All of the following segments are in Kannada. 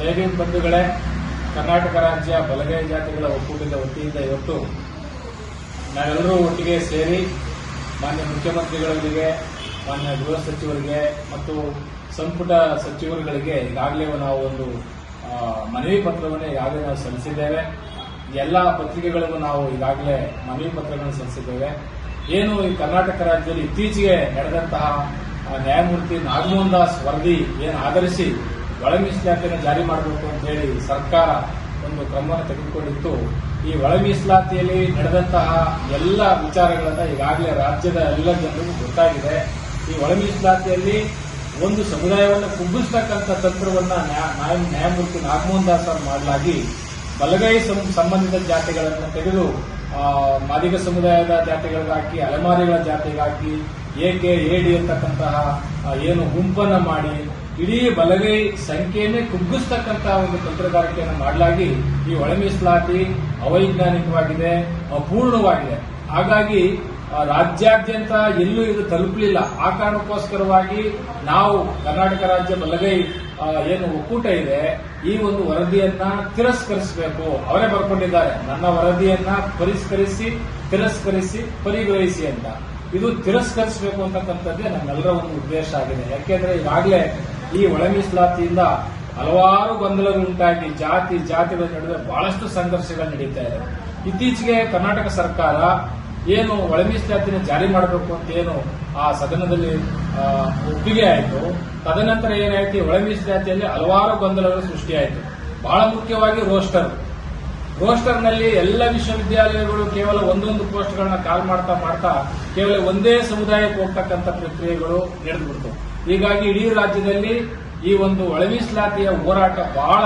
ಜೈ ಭೀಮ್ ಬಂಧುಗಳೇ, ಕರ್ನಾಟಕ ರಾಜ್ಯ ಬಲಗೈ ಜಾತಿಗಳ ಒಕ್ಕೂಟದ ವತಿಯಿಂದ ಇವತ್ತು ನಾವೆಲ್ಲರೂ ಒಟ್ಟಿಗೆ ಸೇರಿ ಮಾನ್ಯ ಮುಖ್ಯಮಂತ್ರಿಗಳಿಗೆ, ಮಾನ್ಯ ಗೃಹ ಸಚಿವರಿಗೆ ಮತ್ತು ಸಂಪುಟ ಸಚಿವರುಗಳಿಗೆ ಈಗಾಗಲೇ ನಾವು ಒಂದು ಮನವಿ ಪತ್ರವನ್ನು ಈಗಾಗಲೇ ನಾವು ಸಲ್ಲಿಸಿದ್ದೇವೆ. ಎಲ್ಲ ಪತ್ರಿಕೆಗಳಿಗೂ ನಾವು ಈಗಾಗಲೇ ಮನವಿ ಪತ್ರಗಳನ್ನು ಸಲ್ಲಿಸಿದ್ದೇವೆ. ಏನು ಈ ಕರ್ನಾಟಕ ರಾಜ್ಯದಲ್ಲಿ ಇತ್ತೀಚೆಗೆ ನಡೆದಂತಹ ನ್ಯಾಯಮೂರ್ತಿ ನಾಗಮೋಹನ್ ದಾಸ್ ವರದಿ ಏನು ಆಧರಿಸಿ ಒಳ ಮೀಸಲಾತಿಯನ್ನು ಜಾರಿ ಮಾಡಬೇಕು ಅಂತ ಹೇಳಿ ಸರ್ಕಾರ ಒಂದು ಕ್ರಮವನ್ನು ತೆಗೆದುಕೊಂಡಿತ್ತು. ಈ ಒಳ ಮೀಸಲಾತಿಯಲ್ಲಿ ನಡೆದಂತಹ ಎಲ್ಲ ವಿಚಾರಗಳನ್ನ ಈಗಾಗಲೇ ರಾಜ್ಯದ ಎಲ್ಲ ಜನರಿಗೂ ಗೊತ್ತಾಗಿದೆ. ಈ ಒಳ ಮೀಸಲಾತಿಯಲ್ಲಿ ಒಂದು ಸಮುದಾಯವನ್ನು ಕುಗ್ಗಿಸ್ತಕ್ಕಂಥ ತಂತ್ರವನ್ನ ನ್ಯಾಯಮೂರ್ತಿ ನಾಗಮೋಹನ್ ದಾಸ್ ಅವರು ಮಾಡಲಾಗಿ ಬಲಗೈ ಸಂಬಂಧಿತ ಜಾತಿಗಳನ್ನು ತೆಗೆದು ಮಾದಿಗ ಸಮುದಾಯದ ಜಾತಿಗಳಿಗಾಕಿ, ಅಲೆಮಾರಿಗಳ ಜಾತಿಗಾಕಿ, ಎಕೆ ಎಡಿ ಅಂತಕ್ಕಂತಹ ಏನು ಗುಂಪನ್ನು ಮಾಡಿ ಇಡೀ ಬಲಗೈ ಸಂಖ್ಯೆಯನ್ನೇ ಕುಗ್ಗಿಸ್ತಕ್ಕಂತಹ ಒಂದು ತಂತ್ರಗಾರಿಕೆಯನ್ನು ಮಾಡಲಾಗಿ ಈ ಒಳ ಮೀಸಲಾತಿ ಅವೈಜ್ಞಾನಿಕವಾಗಿದೆ, ಅಪೂರ್ಣವಾಗಿದೆ. ಹಾಗಾಗಿ ರಾಜ್ಯಾದ್ಯಂತ ಎಲ್ಲೂ ಇದು ತಲುಪಲಿಲ್ಲ. ಆ ಕಾರಣಕ್ಕೋಸ್ಕರವಾಗಿ ನಾವು ಕರ್ನಾಟಕ ರಾಜ್ಯ ಬಲಗೈ ಏನು ಒಕ್ಕೂಟ ಇದೆ, ಈ ಒಂದು ವರದಿಯನ್ನ ತಿರಸ್ಕರಿಸಬೇಕು. ಅವರೇ ಬರ್ಕೊಂಡಿದ್ದಾರೆ, ನನ್ನ ವರದಿಯನ್ನ ತಿರಸ್ಕರಿಸಿ ಪರಿಗ್ರಹಿಸಿ ಅಂತ. ಇದು ತಿರಸ್ಕರಿಸಬೇಕು ಅಂತಕ್ಕಂಥದ್ದೇ ನಮ್ಮೆಲ್ಲರ ಒಂದು ಉದ್ದೇಶ ಆಗಿದೆ. ಯಾಕೆಂದ್ರೆ ಈಗಾಗಲೇ ಈ ಒಳ ಮೀಸಲಾತಿಯಿಂದ ಹಲವಾರು ಗೊಂದಲಗಳು ಉಂಟಾಗಿ ಜಾತಿಗಳ ನಡುವೆ ಬಹಳಷ್ಟು ಸಂಘರ್ಷಗಳು ನಡೀತಾ ಇದೆ. ಇತ್ತೀಚೆಗೆ ಕರ್ನಾಟಕ ಸರ್ಕಾರ ಏನು ಒಳ ಮೀಸಲಾತಿನ ಜಾರಿ ಮಾಡಬೇಕು ಅಂತ ಏನು ಆ ಸದನದಲ್ಲಿ ಒಪ್ಪಿಗೆ ಆಯಿತು, ತದನಂತರ ಏನಾಯ್ತು, ಒಳ ಮೀಸಲಾತಿಯಲ್ಲಿ ಹಲವಾರು ಗೊಂದಲಗಳು ಸೃಷ್ಟಿಯಾಯಿತು. ಬಹಳ ಮುಖ್ಯವಾಗಿ ರೋಸ್ಟರ್ನಲ್ಲಿ ಎಲ್ಲ ವಿಶ್ವವಿದ್ಯಾಲಯಗಳು ಕೇವಲ ಒಂದೊಂದು ಪೋಸ್ಟ್ಗಳನ್ನ ಕಾಲ್ ಮಾಡ್ತಾ ಕೇವಲ ಒಂದೇ ಸಮುದಾಯಕ್ಕೆ ಹೋಗ್ತಕ್ಕಂಥ ಪ್ರಕ್ರಿಯೆಗಳು ನಡೆದುಬಿಡ್ತು. ಹೀಗಾಗಿ ಇಡೀ ರಾಜ್ಯದಲ್ಲಿ ಈ ಒಂದು ಒಳ ಮೀಸಲಾತಿಯ ಹೋರಾಟ ಬಹಳ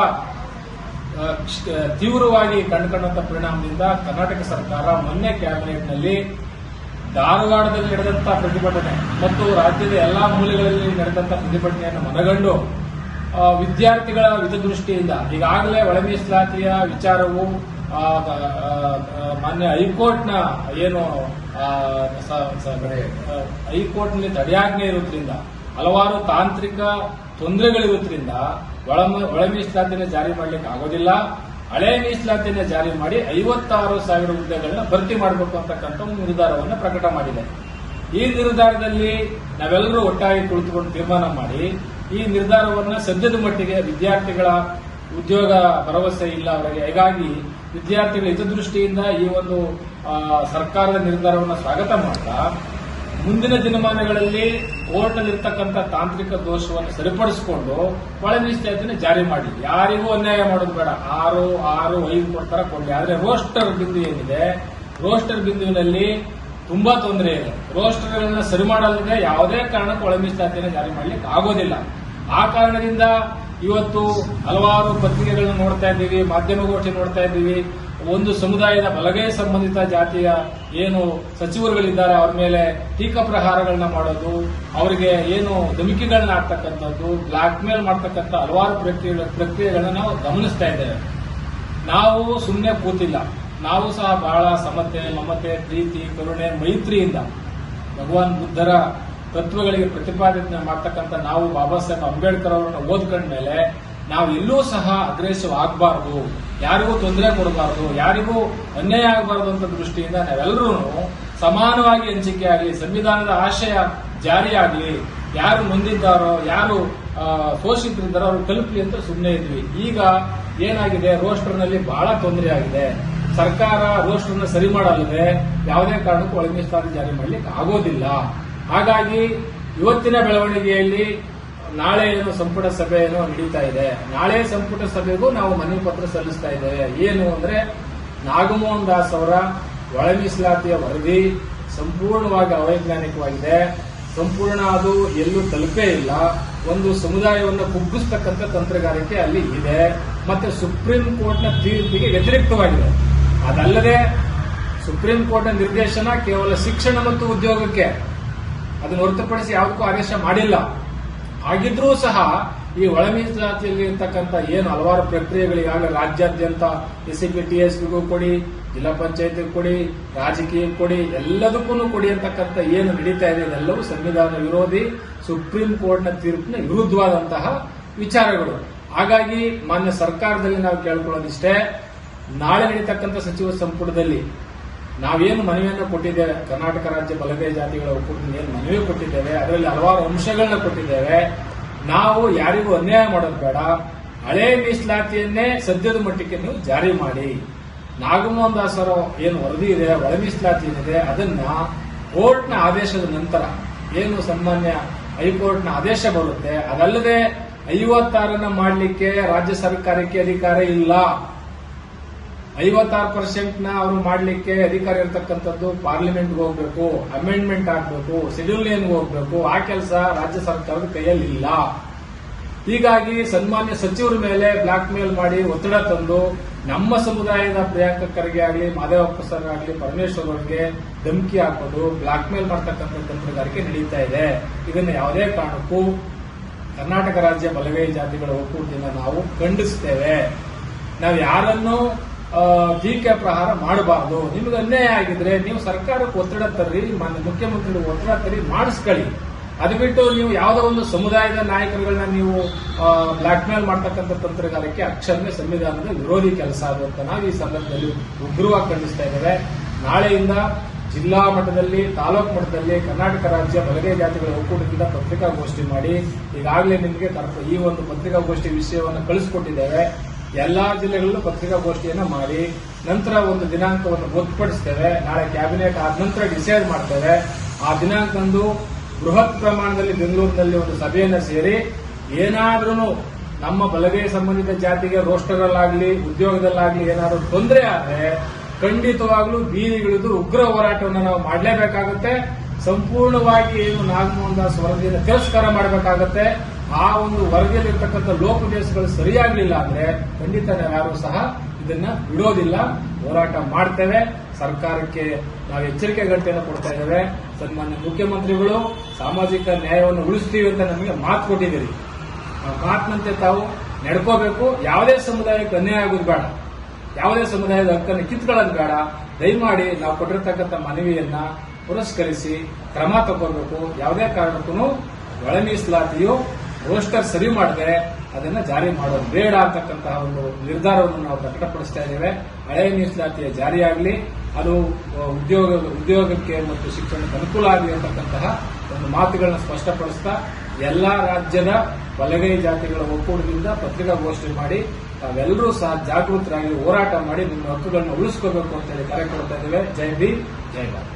ತೀವ್ರವಾಗಿ ಕಂಡುಕೊಂಡಂತ ಪರಿಣಾಮದಿಂದ ಕರ್ನಾಟಕ ಸರ್ಕಾರ ಮೊನ್ನೆ ಕ್ಯಾಬಿನೆಟ್ನಲ್ಲಿ ಧಾರವಾಡದಲ್ಲಿ ನಡೆದಂತಹ ಪ್ರತಿಭಟನೆ ಮತ್ತು ರಾಜ್ಯದ ಎಲ್ಲಾ ಮೂಲೆಗಳಲ್ಲಿ ನಡೆದಂತಹ ಪ್ರತಿಭಟನೆಯನ್ನು ಮನಗಂಡು ವಿದ್ಯಾರ್ಥಿಗಳ ಹಿತದೃಷ್ಟಿಯಿಂದ ಈಗಾಗಲೇ ಒಳ ಮೀಸಲಾತಿಯ ವಿಚಾರವು ಮಾನ್ಯ ಹೈಕೋರ್ಟ್ನ ಏನು ಹೈಕೋರ್ಟ್ನಲ್ಲಿ ತಡೆಯಾಜ್ಞೆ ಇರುವುದರಿಂದ ಹಲವಾರು ತಾಂತ್ರಿಕ ತೊಂದರೆಗಳಿರುವುದರಿಂದ ಒಳ ಮೀಸಲಾತಿಯನ್ನು ಜಾರಿ ಮಾಡಲಿಕ್ಕೆ ಆಗೋದಿಲ್ಲ. ಹಳೆ ಮೀಸಲಾತಿಯನ್ನು ಜಾರಿ ಮಾಡಿ 56,000 ಹುದ್ದೆಗಳನ್ನ ಭರ್ತಿ ಮಾಡಬೇಕು ಅಂತಕ್ಕಂಥ ಒಂದು ನಿರ್ಧಾರವನ್ನು ಪ್ರಕಟ ಮಾಡಿದೆ. ಈ ನಿರ್ಧಾರದಲ್ಲಿ ನಾವೆಲ್ಲರೂ ಒಟ್ಟಾಗಿ ಕುಳಿತುಕೊಂಡು ತೀರ್ಮಾನ ಮಾಡಿ ಈ ನಿರ್ಧಾರವನ್ನು ಸದ್ಯದ ಮಟ್ಟಿಗೆ ವಿದ್ಯಾರ್ಥಿಗಳ ಉದ್ಯೋಗ ಭರವಸೆ ಇಲ್ಲ ಅವರಿಗೆ. ಹೀಗಾಗಿ ವಿದ್ಯಾರ್ಥಿಗಳ ಹಿತದೃಷ್ಟಿಯಿಂದ ಈ ಒಂದು ಸರ್ಕಾರದ ನಿರ್ಧಾರವನ್ನು ಸ್ವಾಗತ ಮಾಡ್ತಾ ಮುಂದಿನ ದಿನಮಾನಗಳಲ್ಲಿ ಕೋರ್ಟ್ನಲ್ಲಿರ್ತಕ್ಕಂಥ ತಾಂತ್ರಿಕ ದೋಷವನ್ನು ಸರಿಪಡಿಸಿಕೊಂಡು ಒಳ ಮೀಸಲಾತಿಯನ್ನು ಜಾರಿ ಮಾಡಿ. ಯಾರಿಗೂ ಅನ್ಯಾಯ ಮಾಡೋದು ಬೇಡ. 6, 5 ಕೊಡ್ತಾರ ಕೊಡಲಿ. ಆದರೆ ರೋಸ್ಟರ್ ಬಿಂದು ಏನಿದೆ, ರೋಸ್ಟರ್ ಬಿಂದುವಿನಲ್ಲಿ ತುಂಬಾ ತೊಂದರೆ ಇದೆ. ರೋಸ್ಟರ್ಗಳನ್ನ ಸರಿ ಮಾಡಲ್ಲದೆ ಯಾವುದೇ ಕಾರಣಕ್ಕೂ ಒಳ ಮೀಸಲಾತಿಯನ್ನು ಜಾರಿ ಮಾಡಲಿಕ್ಕೆ ಆಗೋದಿಲ್ಲ. ಆ ಕಾರಣದಿಂದ ಇವತ್ತು ಹಲವಾರು ಪತ್ರಿಕೆಗಳನ್ನ ನೋಡ್ತಾ ಇದ್ದೀವಿ, ಮಾಧ್ಯಮಗೋಷ್ಠಿ ನೋಡ್ತಾ ಇದ್ದೀವಿ. ಒಂದು ಸಮುದಾಯದ ಬಲಗೈ ಸಂಬಂಧಿತ ಜಾತಿಯ ಏನು ಸಚಿವರುಗಳಿದ್ದಾರೆ ಅವರ ಮೇಲೆ ಟೀಕಾ ಪ್ರಹಾರಗಳನ್ನ ಮಾಡೋದು, ಅವರಿಗೆ ಏನು ಧಮಕಿಗಳನ್ನ ಹಾಕ್ತಕ್ಕಂಥದ್ದು, ಬ್ಲಾಕ್ ಮೇಲ್ ಮಾಡ್ತಕ್ಕಂಥ ಹಲವಾರು ಪ್ರಕ್ರಿಯೆಗಳನ್ನ ನಾವು ಗಮನಿಸ್ತಾ ಇದ್ದೇವೆ. ನಾವು ಸುಮ್ಮನೆ ಕೂತಿಲ್ಲ. ನಾವು ಸಹ ಬಹಳ ಸಮತೆ, ಮಮತೆ, ಪ್ರೀತಿ, ಕರುಣೆ, ಮೈತ್ರಿಯಿಂದ ಭಗವಾನ್ ಬುದ್ಧರ ತತ್ವಗಳಿಗೆ ಪ್ರತಿಪಾದನೆ ಮಾಡ್ತಕ್ಕಂಥ ನಾವು ಬಾಬಾ ಸಾಹೇಬ್ ಅಂಬೇಡ್ಕರ್ ಅವರನ್ನು ಓದ್ಕೊಂಡ ಮೇಲೆ ನಾವು ಎಲ್ಲೂ ಸಹ ಅಗ್ರೆಸಿವ್ ಆಗಬಾರ್ದು, ಯಾರಿಗೂ ತೊಂದರೆ ಕೊಡಬಾರದು, ಯಾರಿಗೂ ಅನ್ಯಾಯ ಆಗಬಾರದು ಅಂತ ದೃಷ್ಟಿಯಿಂದ ನಾವೆಲ್ಲರೂ ಸಮಾನವಾಗಿ ಹಂಚಿಕೆ ಆಗಲಿ, ಸಂವಿಧಾನದ ಆಶಯ ಜಾರಿಯಾಗಲಿ, ಯಾರು ನೊಂದಿದ್ದಾರೋ, ಯಾರು ಶೋಷಿತರಿದ್ದಾರೋ ಅವರು ತಲುಪಲಿ ಅಂತ ಸುಮ್ಮನೆ ಇದ್ವಿ. ಈಗ ಏನಾಗಿದೆ, ರೋಸ್ಟರ್ನಲ್ಲಿ ಬಹಳ ತೊಂದರೆ ಆಗಿದೆ. ಸರ್ಕಾರ ರೋಸ್ಟರ್ನ ಸರಿ ಮಾಡಲ್ಲದೆ ಯಾವುದೇ ಕಾರಣಕ್ಕೂ ಒಳ ಮೀಸಲಾತಿ ಜಾರಿ ಮಾಡಲಿಕ್ಕೆ ಆಗೋದಿಲ್ಲ. ಹಾಗಾಗಿ ಇವತ್ತಿನ ಬೆಳವಣಿಗೆಯಲ್ಲಿ ನಾಳೆ ಏನು ಸಂಪುಟ ಸಭೆ ಏನೋ ನಡೀತಾ ಇದೆ. ನಾಳೆ ಸಂಪುಟ ಸಭೆಗೂ ನಾವು ಮನವಿ ಪತ್ರ ಸಲ್ಲಿಸ್ತಾ ಇದ್ದೇವೆ. ಏನು ಅಂದ್ರೆ, ನಾಗಮೋಹನ್ ದಾಸ್ ಅವರ ಒಳ ಮೀಸಲಾತಿಯ ವರದಿ ಸಂಪೂರ್ಣವಾಗಿ ಅವೈಜ್ಞಾನಿಕವಾಗಿದೆ. ಸಂಪೂರ್ಣ ಅದು ಎಲ್ಲೂ ತಲುಪೇ ಇಲ್ಲ. ಒಂದು ಸಮುದಾಯವನ್ನು ಕುಗ್ಗಿಸ್ತಕ್ಕಂಥ ತಂತ್ರಗಾರಿಕೆ ಅಲ್ಲಿ ಇದೆ. ಮತ್ತೆ ಸುಪ್ರೀಂ ಕೋರ್ಟ್ನ ತೀರ್ಪಿಗೆ ವ್ಯತಿರಿಕ್ತವಾಗಿದೆ. ಅದಲ್ಲದೆ ಸುಪ್ರೀಂ ಕೋರ್ಟ್ನ ನಿರ್ದೇಶನ ಕೇವಲ ಶಿಕ್ಷಣ ಮತ್ತು ಉದ್ಯೋಗಕ್ಕೆ, ಅದನ್ನು ಹೊರತುಪಡಿಸಿ ಯಾವುದಕ್ಕೂ ಆದೇಶ ಮಾಡಿಲ್ಲ. ಹಾಗಿದ್ರೂ ಸಹ ಈ ಒಳ ಮೀಸಲಾತಿಯಲ್ಲಿ ಇರ್ತಕ್ಕಂಥ ಏನು ಹಲವಾರು ಪ್ರಕ್ರಿಯೆಗಳಿಗಾಗಲೇ ರಾಜ್ಯಾದ್ಯಂತ ಎಸ್ಸಿಪಿ ಟಿಎಸ್ಪಿಗೂ ಕೊಡಿ, ಜಿಲ್ಲಾ ಪಂಚಾಯತ್ಗೂ ಕೊಡಿ, ರಾಜಕೀಯಕ್ಕೆ ಕೊಡಿ, ಎಲ್ಲದಕ್ಕೂ ಕೊಡಿ ಅಂತಕ್ಕಂಥ ಏನು ನಡೀತಾ ಇದೆ ಇದೆಲ್ಲವೂ ಸಂವಿಧಾನ ವಿರೋಧಿ, ಸುಪ್ರೀಂ ಕೋರ್ಟ್ನ ತೀರ್ಪಿನ ವಿರುದ್ಧವಾದಂತಹ ವಿಚಾರಗಳು. ಹಾಗಾಗಿ ಮಾನ್ಯ ಸರ್ಕಾರದಲ್ಲಿ ನಾವು ಕೇಳ್ಕೊಳ್ಳೋದಿಷ್ಟೇ, ನಾಳೆ ನಡೀತಕ್ಕಂಥ ಸಚಿವ ಸಂಪುಟದಲ್ಲಿ ನಾವೇನು ಮನವಿಯನ್ನು ಕೊಟ್ಟಿದ್ದೇವೆ, ಕರ್ನಾಟಕ ರಾಜ್ಯ ಬಲಗೈ ಜಾತಿಗಳ ಒಕ್ಕೂಟದಿಂದ ಏನು ಮನವಿ ಕೊಟ್ಟಿದ್ದೇವೆ, ಅದರಲ್ಲಿ ಹಲವಾರು ಅಂಶಗಳನ್ನ ಕೊಟ್ಟಿದ್ದೇವೆ. ನಾವು ಯಾರಿಗೂ ಅನ್ಯಾಯ ಮಾಡೋದು ಬೇಡ. ಹಳೆ ಮೀಸಲಾತಿಯನ್ನೇ ಸದ್ಯದ ಮಟ್ಟಿಗೆ ನೀವು ಜಾರಿ ಮಾಡಿ. ನಾಗಮೋಹನ್ ದಾಸ್ ಅವರ ಏನು ವರದಿ ಇದೆ, ಒಳ ಮೀಸಲಾತಿ ಏನಿದೆ, ಅದನ್ನ ಕೋರ್ಟ್ನ ಆದೇಶದ ನಂತರ ಏನು ಸನ್ಮಾನ್ಯ ಹೈಕೋರ್ಟ್ನ ಆದೇಶ ಬರುತ್ತೆ, ಅದಲ್ಲದೆ 56 ಮಾಡಲಿಕ್ಕೆ ರಾಜ್ಯ ಸರ್ಕಾರಕ್ಕೆ ಅಧಿಕಾರ ಇಲ್ಲ. 56% ಅವರು ಮಾಡಲಿಕ್ಕೆ ಅಧಿಕಾರ ಇರತಕ್ಕಂಥದ್ದು ಪಾರ್ಲಿಮೆಂಟ್ಗೆ ಹೋಗ್ಬೇಕು, ಅಮೆಂಡ್ಮೆಂಟ್ ಆಗಬೇಕು, ಶೆಡ್ಯೂಲ್ ಏನ್ಗೆ ಹೋಗ್ಬೇಕು. ಆ ಕೆಲಸ ರಾಜ್ಯ ಸರ್ಕಾರದ ಕೈಯಲ್ಲಿ ಇಲ್ಲ. ಹೀಗಾಗಿ ಸನ್ಮಾನ್ಯ ಸಚಿವರ ಮೇಲೆ ಬ್ಲಾಕ್ ಮೇಲ್ ಮಾಡಿ ಒತ್ತಡ ತಂದು ನಮ್ಮ ಸಮುದಾಯದ ಪ್ರಿಯಾಂಕ ಖರ್ಗೆ ಆಗಲಿ, ಮಾದೇವಪ್ಪ ಸರ್ ಆಗಲಿ, ಪರಮೇಶ್ವರ್ ಅವರಿಗೆ ಧಮಕಿ ಹಾಕೋದು, ಬ್ಲಾಕ್ ಮೇಲ್ ಮಾಡ್ತಕ್ಕಂಥ ತಂತ್ರಗಾರಿಕೆ ನಡೀತಾ ಇದೆ. ಇದನ್ನು ಯಾವುದೇ ಕಾರಣಕ್ಕೂ ಕರ್ನಾಟಕ ರಾಜ್ಯ ಬಲಗೈ ಜಾತಿಗಳ ಒಕ್ಕೂಟದಿಂದ ನಾವು ಖಂಡಿಸ್ತೇವೆ. ನಾವು ಯಾರನ್ನು ಟೀಕೆ ಪ್ರಹಾರ ಮಾಡಬಾರದು. ನಿಮಗೆ ಅನ್ಯಾಯ ಆಗಿದ್ರೆ ನೀವು ಸರ್ಕಾರಕ್ಕೆ ಒತ್ತಡ ತರ್ರಿ, ಮುಖ್ಯಮಂತ್ರಿಗಳಿಗೆ ಒತ್ತಡ ತರ್ರಿ, ಮಾಡಿಸ್ಕೊಳ್ಳಿ. ಅದು ಬಿಟ್ಟು ನೀವು ಯಾವುದೋ ಒಂದು ಸಮುದಾಯದ ನಾಯಕರುಗಳನ್ನ ನೀವು ಬ್ಲಾಕ್ ಮೇಲ್ ಮಾಡ್ತಕ್ಕಂಥ ತಂತ್ರಗಾರಿಕೆ ಅಕ್ಷರನೇ ಸಂವಿಧಾನದ ವಿರೋಧಿ ಕೆಲಸ ಅದು ಅಂತ ನಾವು ಈ ಸಂದರ್ಭದಲ್ಲಿ ಉಗ್ರವಾಗಿ ಖಂಡಿಸ್ತಾ ಇದ್ದೇವೆ. ನಾಳೆಯಿಂದ ಜಿಲ್ಲಾ ಮಟ್ಟದಲ್ಲಿ, ತಾಲೂಕು ಮಟ್ಟದಲ್ಲಿ ಕರ್ನಾಟಕ ರಾಜ್ಯ ಬಲಗೈ ಜಾತಿಗಳ ಒಕ್ಕೂಟದಿಂದ ಪತ್ರಿಕಾಗೋಷ್ಠಿ ಮಾಡಿ ಈಗಾಗಲೇ ನಿಮಗೆ ಈ ಒಂದು ಪತ್ರಿಕಾಗೋಷ್ಠಿ ವಿಷಯವನ್ನು ಕಳಿಸಿಕೊಟ್ಟಿದ್ದೇವೆ. ಎಲ್ಲಾ ಜಿಲ್ಲೆಗಳಲ್ಲೂ ಪತ್ರಿಕಾಗೋಷ್ಠಿಯನ್ನ ಮಾಡಿ ನಂತರ ಒಂದು ದಿನಾಂಕವನ್ನು ಗೊತ್ತುಪಡಿಸ್ತೇವೆ. ನಾಳೆ ಕ್ಯಾಬಿನೆಟ್ ಆದ ನಂತರ ಡಿಸೈಡ್ ಮಾಡ್ತೇವೆ. ಆ ದಿನಾಂಕದಂದು ಬೃಹತ್ ಪ್ರಮಾಣದಲ್ಲಿ ಬೆಂಗಳೂರಿನಲ್ಲಿ ಒಂದು ಸಭೆಯನ್ನು ಸೇರಿ ಏನಾದ್ರೂ ನಮ್ಮ ಬಲಗೈ ಸಂಬಂಧಿತ ಜಾತಿಗೆ ರೋಸ್ಟರಲ್ಲಾಗಲಿ ಉದ್ಯೋಗದಲ್ಲಾಗಲಿ ಏನಾದರೂ ತೊಂದರೆ ಆದರೆ ಖಂಡಿತವಾಗ್ಲೂ ಬೀದಿಗಿಳಿದು ಉಗ್ರ ಹೋರಾಟವನ್ನು ನಾವು ಮಾಡಲೇಬೇಕಾಗುತ್ತೆ. ಸಂಪೂರ್ಣವಾಗಿ ಏನು ನಾಗಮೋಹನ್ ದಾಸ್ ವರದಿಯನ್ನು ತಿರಸ್ಕಾರ ಮಾಡಬೇಕಾಗತ್ತೆ. ಆ ಒಂದು ವರದಿಯಲ್ಲಿರ್ತಕ್ಕಂಥ ಲೋಪದೇಶಗಳು ಸರಿಯಾಗಲಿಲ್ಲ ಅಂದ್ರೆ ಖಂಡಿತ ನಾವ್ಯಾರೂ ಸಹ ಇದನ್ನ ಬಿಡೋದಿಲ್ಲ, ಹೋರಾಟ ಮಾಡ್ತೇವೆ. ಸರ್ಕಾರಕ್ಕೆ ನಾವು ಎಚ್ಚರಿಕೆ ಗಂಟೆಯನ್ನು ಕೊಡ್ತಾ ಇದ್ದೇವೆ. ಸನ್ಮಾನ್ಯ ಮುಖ್ಯಮಂತ್ರಿಗಳು ಸಾಮಾಜಿಕ ನ್ಯಾಯವನ್ನು ಉಳಿಸ್ತೀವಿ ಅಂತ ನಮಗೆ ಮಾತು ಕೊಟ್ಟಿದ್ದೀರಿ. ಆ ಮಾತಿನಂತೆ ತಾವು ನಡ್ಕೋಬೇಕು. ಯಾವುದೇ ಸಮುದಾಯಕ್ಕೆ ಅನ್ಯಾಯ ಆಗೋದು ಬೇಡ, ಯಾವುದೇ ಸಮುದಾಯದ ಹಕ್ಕನ್ನು ಕಿತ್ಕೊಳ್ಳೋದು ಬೇಡ. ದಯಮಾಡಿ ನಾವು ಕೊಟ್ಟಿರ್ತಕ್ಕಂಥ ಮನವಿಯನ್ನ ಪುರಸ್ಕರಿಸಿ ಕ್ರಮ ತಗೋಬೇಕು. ಯಾವುದೇ ಕಾರಣಕ್ಕೂ ಒಳ ಮೀಸಲಾತಿಯು ರೋಸ್ಟರ್ ಸರಿ ಮಾಡದೆ ಅದನ್ನ ಜಾರಿ ಮಾಡೋದು ಬೇಡ ಅಂತಕ್ಕಂತಹ ಒಂದು ನಿರ್ಧಾರವನ್ನು ನಾವು ಪ್ರಕಟಪಡಿಸ್ತಾ ಇದ್ದೇವೆ. ಹಳೆಯ ಮೀಸಲಾತಿಯ ಜಾರಿಯಾಗಲಿ, ಅದು ಉದ್ಯೋಗಕ್ಕೆ ಮತ್ತು ಶಿಕ್ಷಣಕ್ಕೆ ಅನುಕೂಲ ಆಗಲಿ ಅಂತಕ್ಕಂತಹ ಒಂದು ಮಾತುಗಳನ್ನ ಸ್ಪಷ್ಟಪಡಿಸ್ತಾ ಎಲ್ಲಾ ರಾಜ್ಯದ ಬಲಗೈ ಜಾತಿಗಳ ಒಕ್ಕೂಟದಿಂದ ಪತ್ರಿಕಾಗೋಷ್ಠಿ ಮಾಡಿ ತಾವೆಲ್ಲರೂ ಸಹ ಜಾಗೃತರಾಗಿ ಹೋರಾಟ ಮಾಡಿ ನಿಮ್ಮ ಹಕ್ಕುಗಳನ್ನು ಉಳಿಸ್ಕೋಬೇಕು ಅಂತ ಹೇಳಿ ಕರೆ ಕೊಡ್ತಾ ಇದ್ದೇವೆ. ಜೈ ಭೀಮ್, ಜೈ ಭಾರತ್.